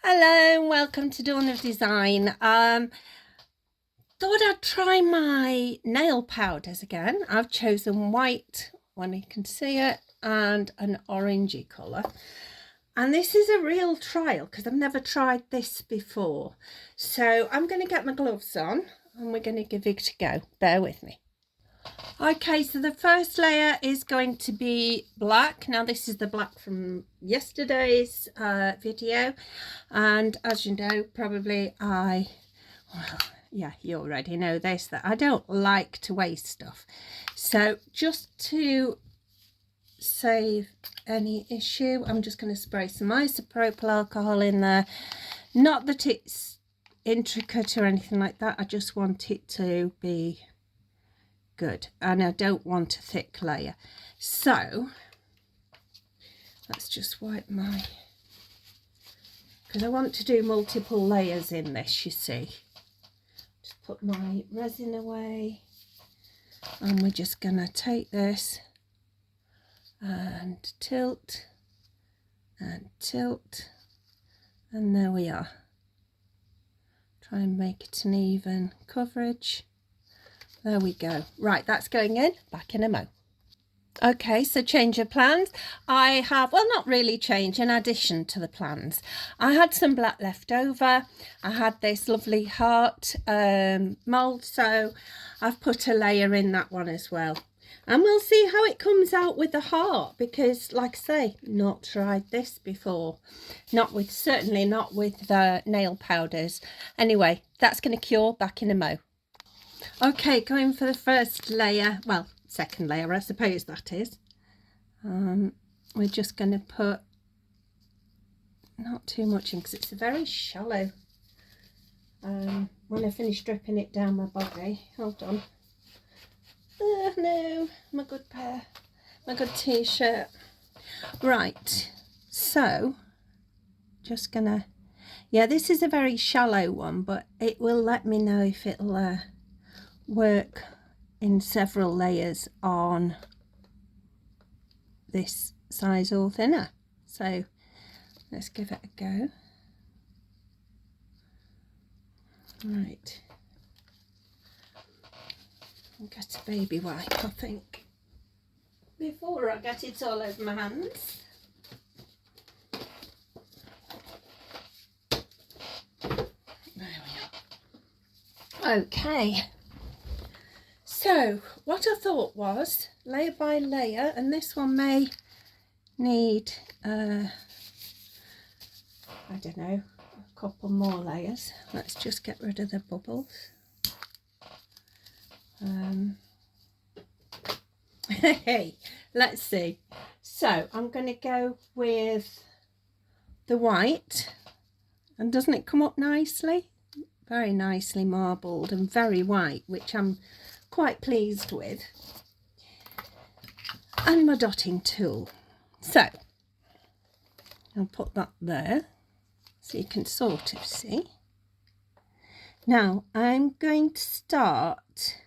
Hello and welcome to Dawn of Design. Thought I'd try my nail powders again. I've chosen white when you can see it and an orangey colour. And this is a real trial because I've never tried this before. So I'm going to get my gloves on and we're going to give it a go. Bear with me. Okay, so the first layer is going to be black. Now this is the black from yesterday's video, and as you know, probably you already know this, that I don't like to waste stuff. So just to save any issue, I'm just going to spray some isopropyl alcohol in there. Not that it's intricate or anything like that, I just want it to be good, and I don't want a thick layer. So let's just wipe my, because I want to do multiple layers in this, you see. Just put my resin away, and we're just gonna take this and tilt and tilt, and there we are. Try and make it an even coverage. There we go. Right, that's going in. Back in a mo. Okay, so change of plans. I have, well, not really change, in addition to the plans. I had some black left over. I had this lovely heart mould, so I've put a layer in that one as well. And we'll see how it comes out with the heart, because like I say, not tried this before. Certainly not with the nail powders. Anyway, that's going to cure. Back in a mo. Okay, going for the first layer, well, second layer, I suppose that is. We're just going to put not too much in because it's very shallow. When I finish dripping it down my body, hold on. No, my good t-shirt. Right, so just gonna, yeah, this is a very shallow one, but it will let me know if it'll work in several layers on this size or thinner. So let's give it a go. Right, I'll get a baby wipe, I think, before I get it all over my hands. There we are. Okay. So what I thought was layer by layer, and this one may need I don't know, a couple more layers. Let's just get rid of the bubbles. Hey, let's see. So I'm going to go with the white, and doesn't it come up nicely? Very nicely marbled and very white, which I'm quite pleased with, and my dotting tool. So I'll put that there so you can sort of see. Now I'm going to start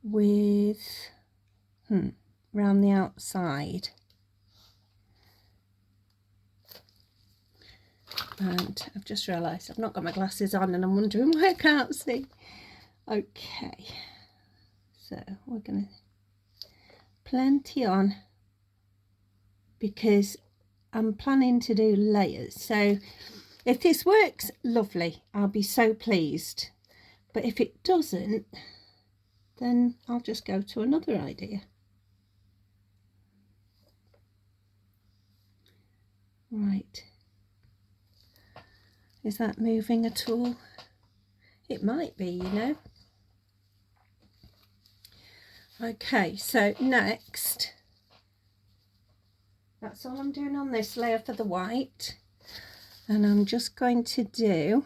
with around the outside, and I've just realised I've not got my glasses on and I'm wondering why I can't see. Okay, so we're going to plenty on, because I'm planning to do layers. So if this works, lovely, I'll be so pleased. But if it doesn't, then I'll just go to another idea. Right, is that moving at all? It might be, you know. Okay, so next, that's all I'm doing on this layer for the white, and I'm just going to do,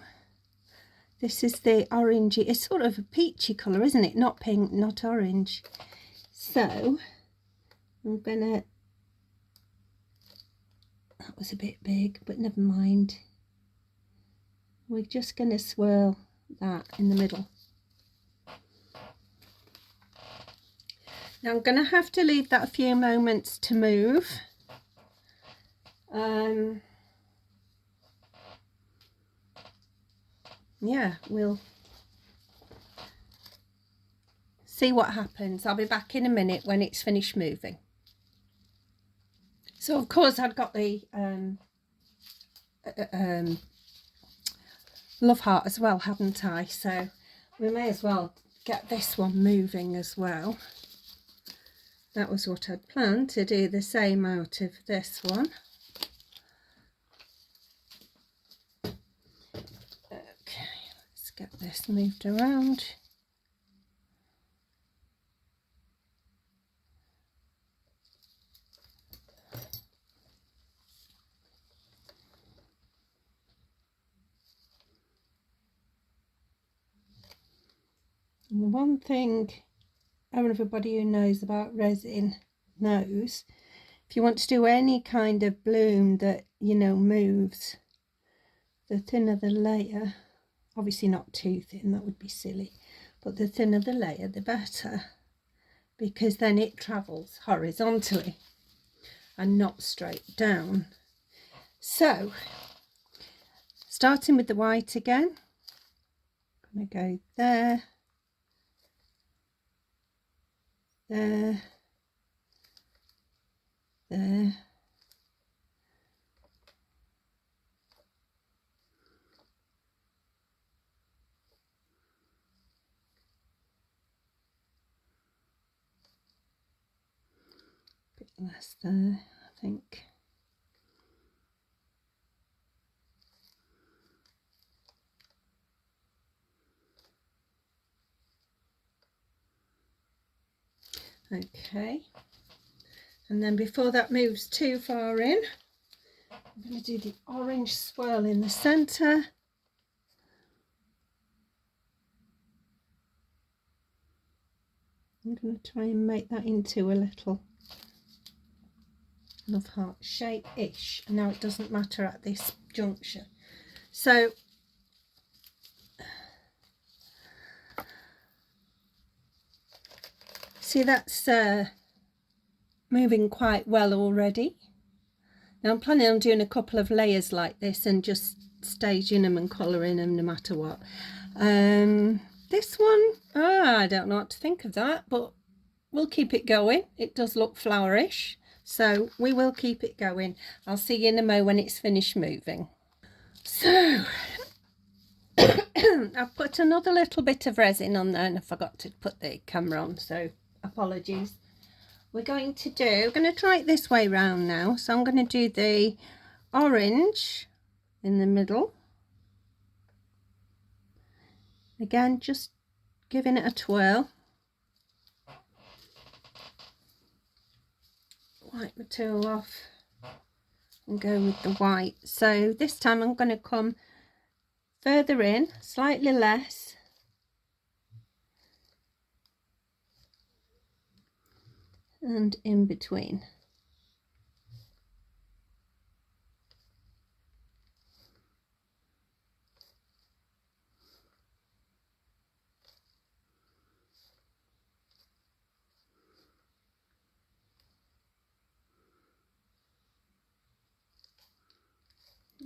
this is the orangey, it's sort of a peachy colour, isn't it? Not pink, not orange. So I'm gonna, that was a bit big, but never mind. We're just gonna swirl that in the middle. Now I'm going to have to leave that a few moments to move. yeah, we'll see what happens. I'll be back in a minute when it's finished moving. So of course I'd got the love heart as well, hadn't I? So we may as well get this one moving as well. That was what I'd planned, to do the same out of this one. Okay, let's get this moved around. And the one thing everybody who knows about resin knows, if you want to do any kind of bloom that, you know, moves, the thinner the layer, obviously not too thin, that would be silly, but the thinner the layer the better, because then it travels horizontally and not straight down. So starting with the white again, I'm going to go there, there, there, bit less there, I think. Okay, and then before that moves too far in, I'm going to do the orange swirl in the centre. I'm going to try and make that into a little love heart shape-ish. Now it doesn't matter at this juncture. So see, that's moving quite well already. Now I'm planning on doing a couple of layers like this and just staging them and colouring them no matter what. This one, I don't know what to think of that, but we'll keep it going. It does look flowerish, so we will keep it going. I'll see you in a mo when it's finished moving. So I've put another little bit of resin on there and I forgot to put the camera on, so apologies. We're going to try it this way round now. So I'm going to do the orange in the middle. Again, just giving it a twirl. Wipe the tool off and go with the white. So this time I'm going to come further in, slightly less. And in between.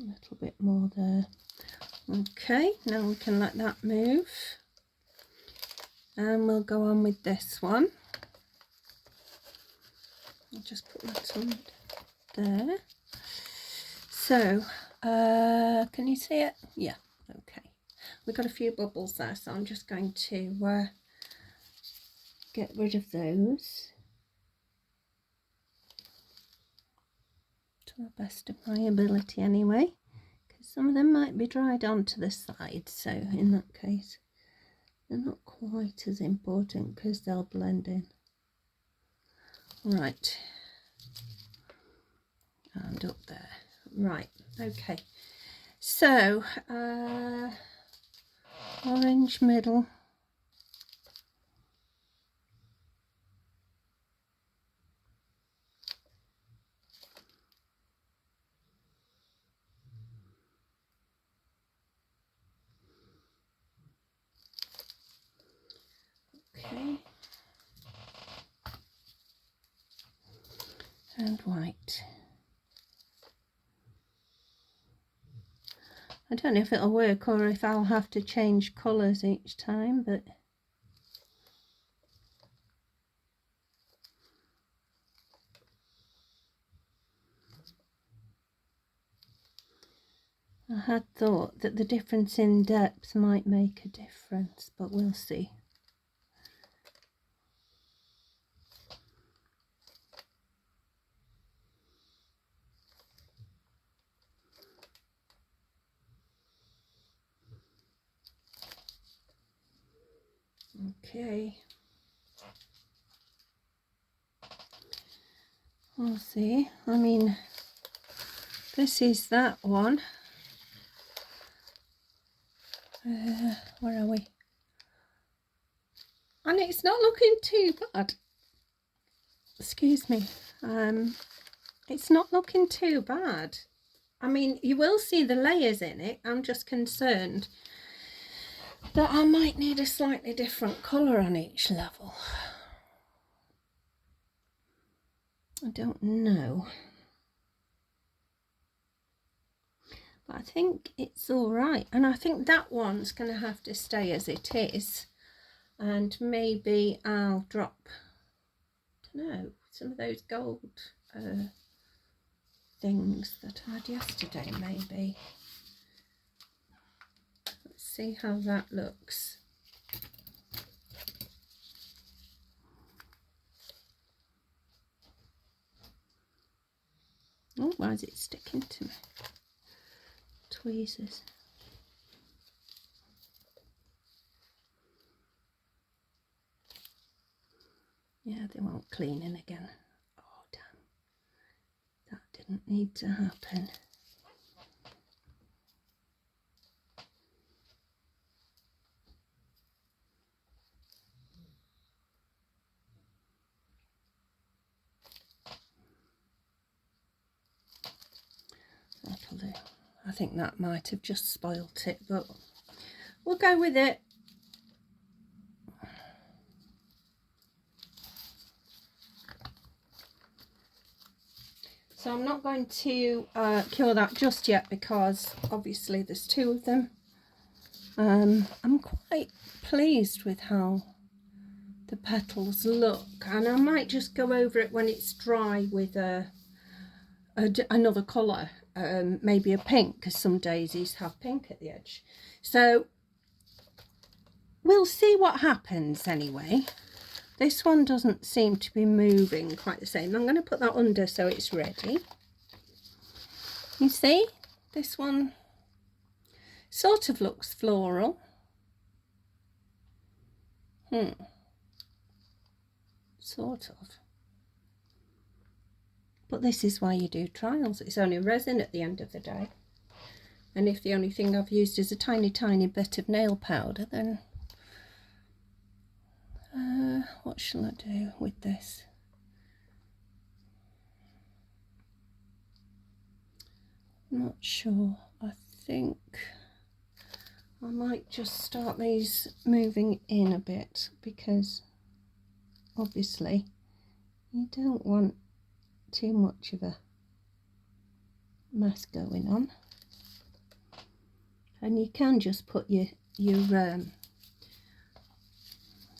A little bit more there. Okay, now we can let that move. And we'll go on with this one. I'll just put that on there. So, can you see it? Yeah, okay. We've got a few bubbles there, so I'm just going to get rid of those to the best of my ability anyway, because some of them might be dried onto the side, so in that case they're not quite as important because they'll blend in. Right, and up there. Right, okay, so orange middle, okay, and white. I don't know if it'll work or if I'll have to change colours each time, but I had thought that the difference in depth might make a difference, but we'll see. Okay. We'll see. I mean, this is that one. Where are we? And it's not looking too bad. Excuse me. It's not looking too bad. I mean, you will see the layers in it. I'm just concerned that I might need a slightly different colour on each level. I don't know. But I think it's all right. And I think that one's going to have to stay as it is. And maybe I'll drop, I don't know, some of those gold things that I had yesterday, maybe. Let's see how that looks. Oh, why is it sticking to me? Tweezers. Yeah, they won't clean in again. Oh, damn. That didn't need to happen. That'll do. I think that might have just spoilt it, but we'll go with it. So I'm not going to cure that just yet because obviously there's two of them. I'm quite pleased with how the petals look, and I might just go over it when it's dry with another colour, maybe a pink, because some daisies have pink at the edge. So we'll see what happens anyway. This one doesn't seem to be moving quite the same. I'm going to put that under so it's ready. You see, this one sort of looks floral. Sort of. But this is why you do trials. It's only resin at the end of the day. And if the only thing I've used is a tiny, tiny bit of nail powder, then what shall I do with this? I'm not sure. I think I might just start these moving in a bit, because obviously you don't want too much of a mess going on. And you can just put your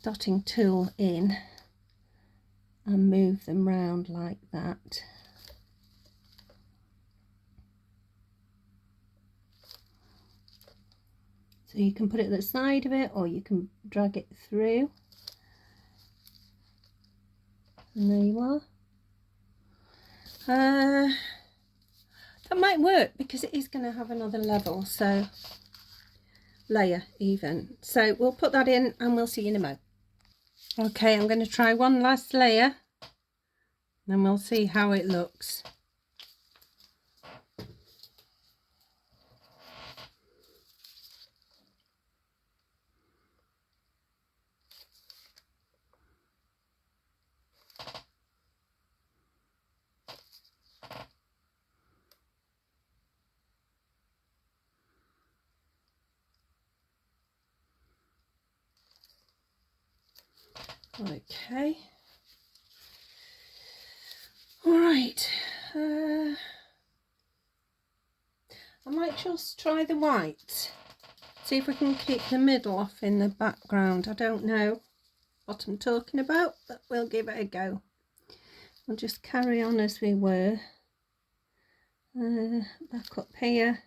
dotting tool in and move them round like that. So you can put it at the side of it, or you can drag it through. And there you are. That might work because it is going to have another level, so layer even. So we'll put that in and we'll see you in a mo. Okay, I'm going to try one last layer, then we'll see how it looks. Okay. All right. I might just try the white. See if we can keep the middle off in the background. I don't know what I'm talking about, but we'll give it a go. We'll just carry on as we were. Back up here.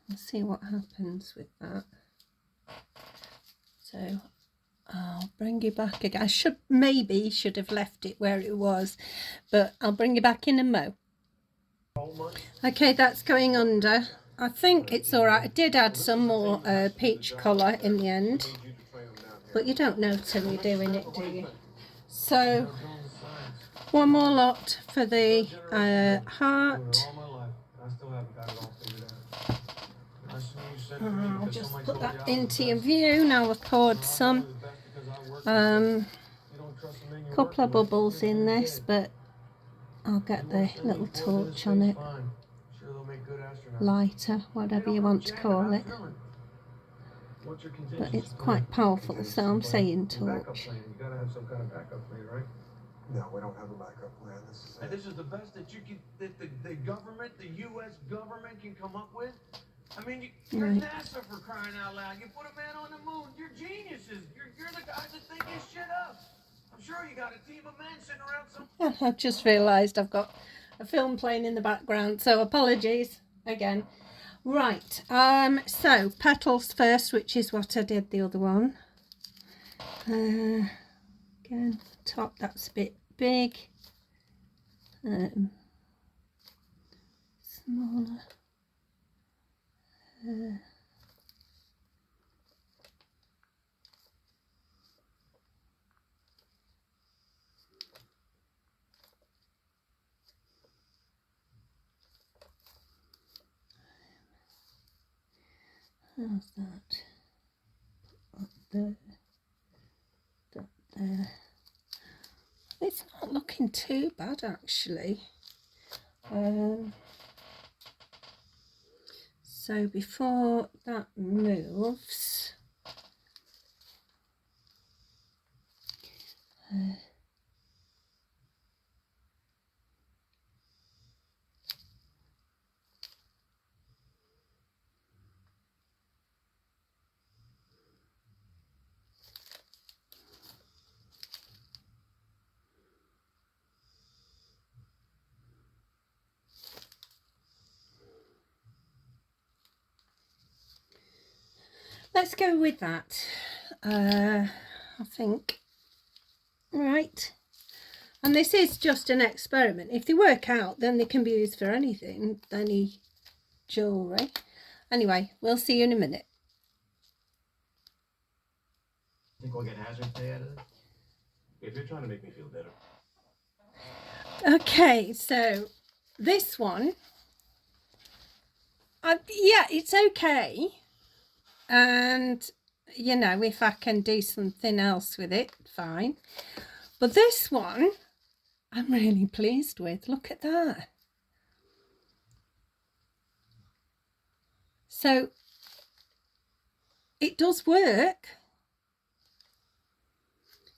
Let's see what happens with that. So I'll bring you back again. I maybe should have left it where it was, but I'll bring you back in a mo. Okay, that's going under. I think it's all right. I did add some more peach colour in the end, but you don't know till you're doing it, do you? So one more lot for the heart. I'll just put that into your view. Now I've poured some. Couple of bubbles in this, but I'll get the little torch on it. Lighter, whatever you want to call it. But it's quite powerful, so I'm saying torch. You gotta have some kind of backup plan, right? No, we don't have a backup plan. This is the best that you can, that the government, the U.S. government can come up with. I mean, you're right. NASA, for crying out loud. You put a man on the moon. You're geniuses. You're the guys that think this shit up. I'm sure you got a team of men sitting around some. I've just realised I've got a film playing in the background, so apologies again. Right, so petals first, which is what I did the other one. Again, top, that's a bit big. Smaller. How's that? Up there. Up there. It's not looking too bad actually. So before that moves, let's go with that. I think, right. And this is just an experiment. If they work out, then they can be used for anything, any jewellery. Anyway, we'll see you in a minute. Think we'll get hazard pay out of this? If you're trying to make me feel better. Okay, so this one, yeah, it's okay. And, you know, if I can do something else with it, fine. But this one, I'm really pleased with. Look at that. So it does work.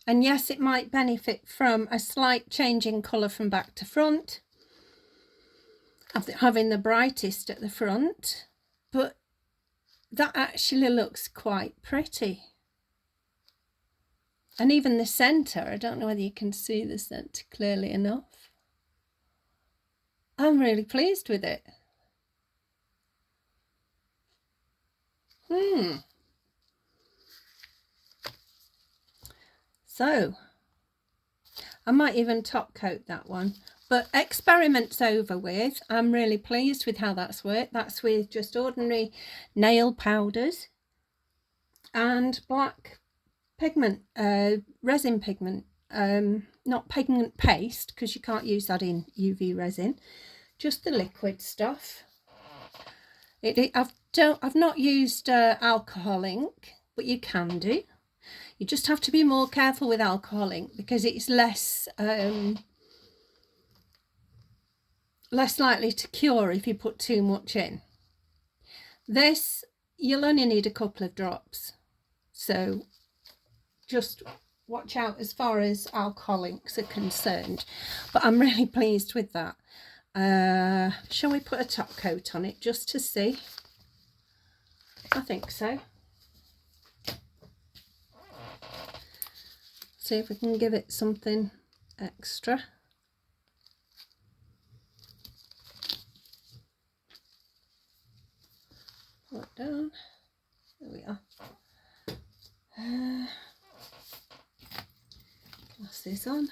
And yes, it might benefit from a slight change in colour from back to front, having the brightest at the front, but that actually looks quite pretty. And even the centre, I don't know whether you can see the centre clearly enough. I'm really pleased with it. So I might even top coat that one, but experiment's over with. I'm really pleased with how that's worked. That's with just ordinary nail powders and black pigment, resin pigment. not pigment paste, because you can't use that in UV resin, just the liquid stuff. I've not used alcohol ink, but you can do. You just have to be more careful with alcohol ink because it's less likely to cure if you put too much in. This, you'll only need a couple of drops, so just watch out as far as alcohol inks are concerned. But I'm really pleased with that. Shall we put a top coat on it just to see? I think so. See if we can give it something extra. Pull it down. There we are. Glasses on.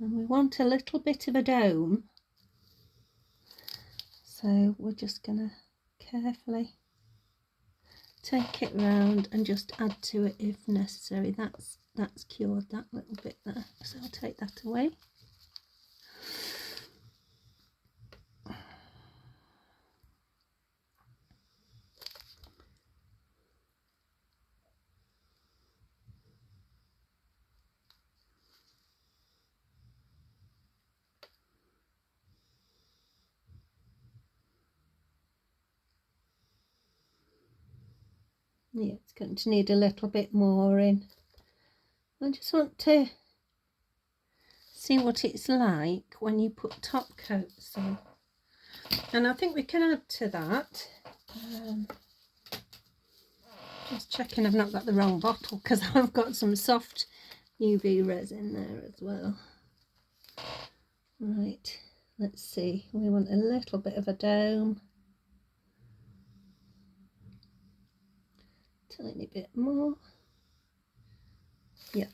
And we want a little bit of a dome. So we're just going to carefully take it round and just add to it if necessary. That's cured that little bit there, so I'll take that away. Yeah, it's going to need a little bit more in. I just want to see what it's like when you put top coats on. And I think we can add to that. Just checking I've not got the wrong bottle, because I've got some soft UV resin there as well. Right, let's see. We want a little bit of a dome. Tiny bit more. Yeah.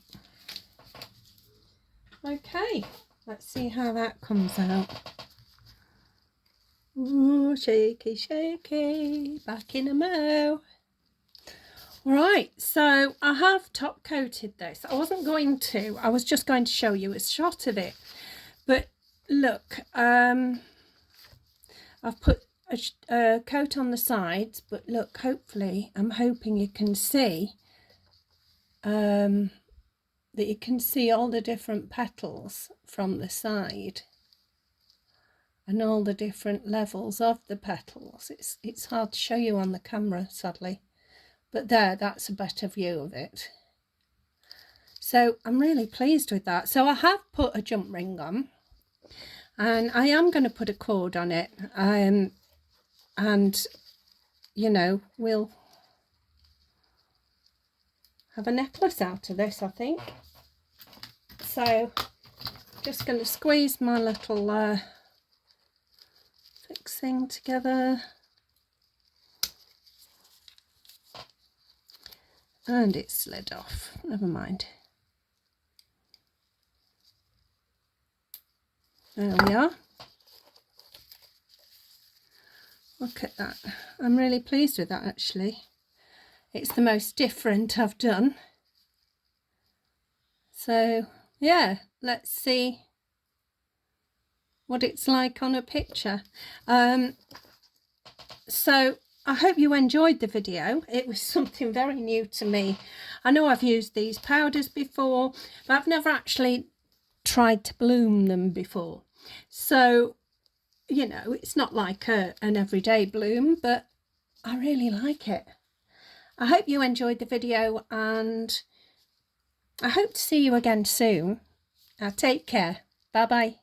Okay, let's see how that comes out. Ooh, shaky, shaky, back in a mo. Right, so I have top coated this. I wasn't going to, I was just going to show you a shot of it. But look, I've put a coat on the sides, but look, hopefully, I'm hoping you can see that you can see all the different petals from the side and all the different levels of the petals. It's hard to show you on the camera, sadly, but that's a better view of it. So I'm really pleased with that. So I have put a jump ring on, and I am going to put a cord on it, and you know, we'll have a necklace out of this, I think. So just going to squeeze my little fixing together, and it slid off. Never mind. There we are. Look at that. I'm really pleased with that, actually. It's the most different I've done. So yeah, let's see what it's like on a picture. So I hope you enjoyed the video. It was something very new to me. I know I've used these powders before, but I've never actually tried to bloom them before. So, you know, it's not like an everyday bloom, but I really like it. I hope you enjoyed the video, and I hope to see you again soon. Take care. Bye bye.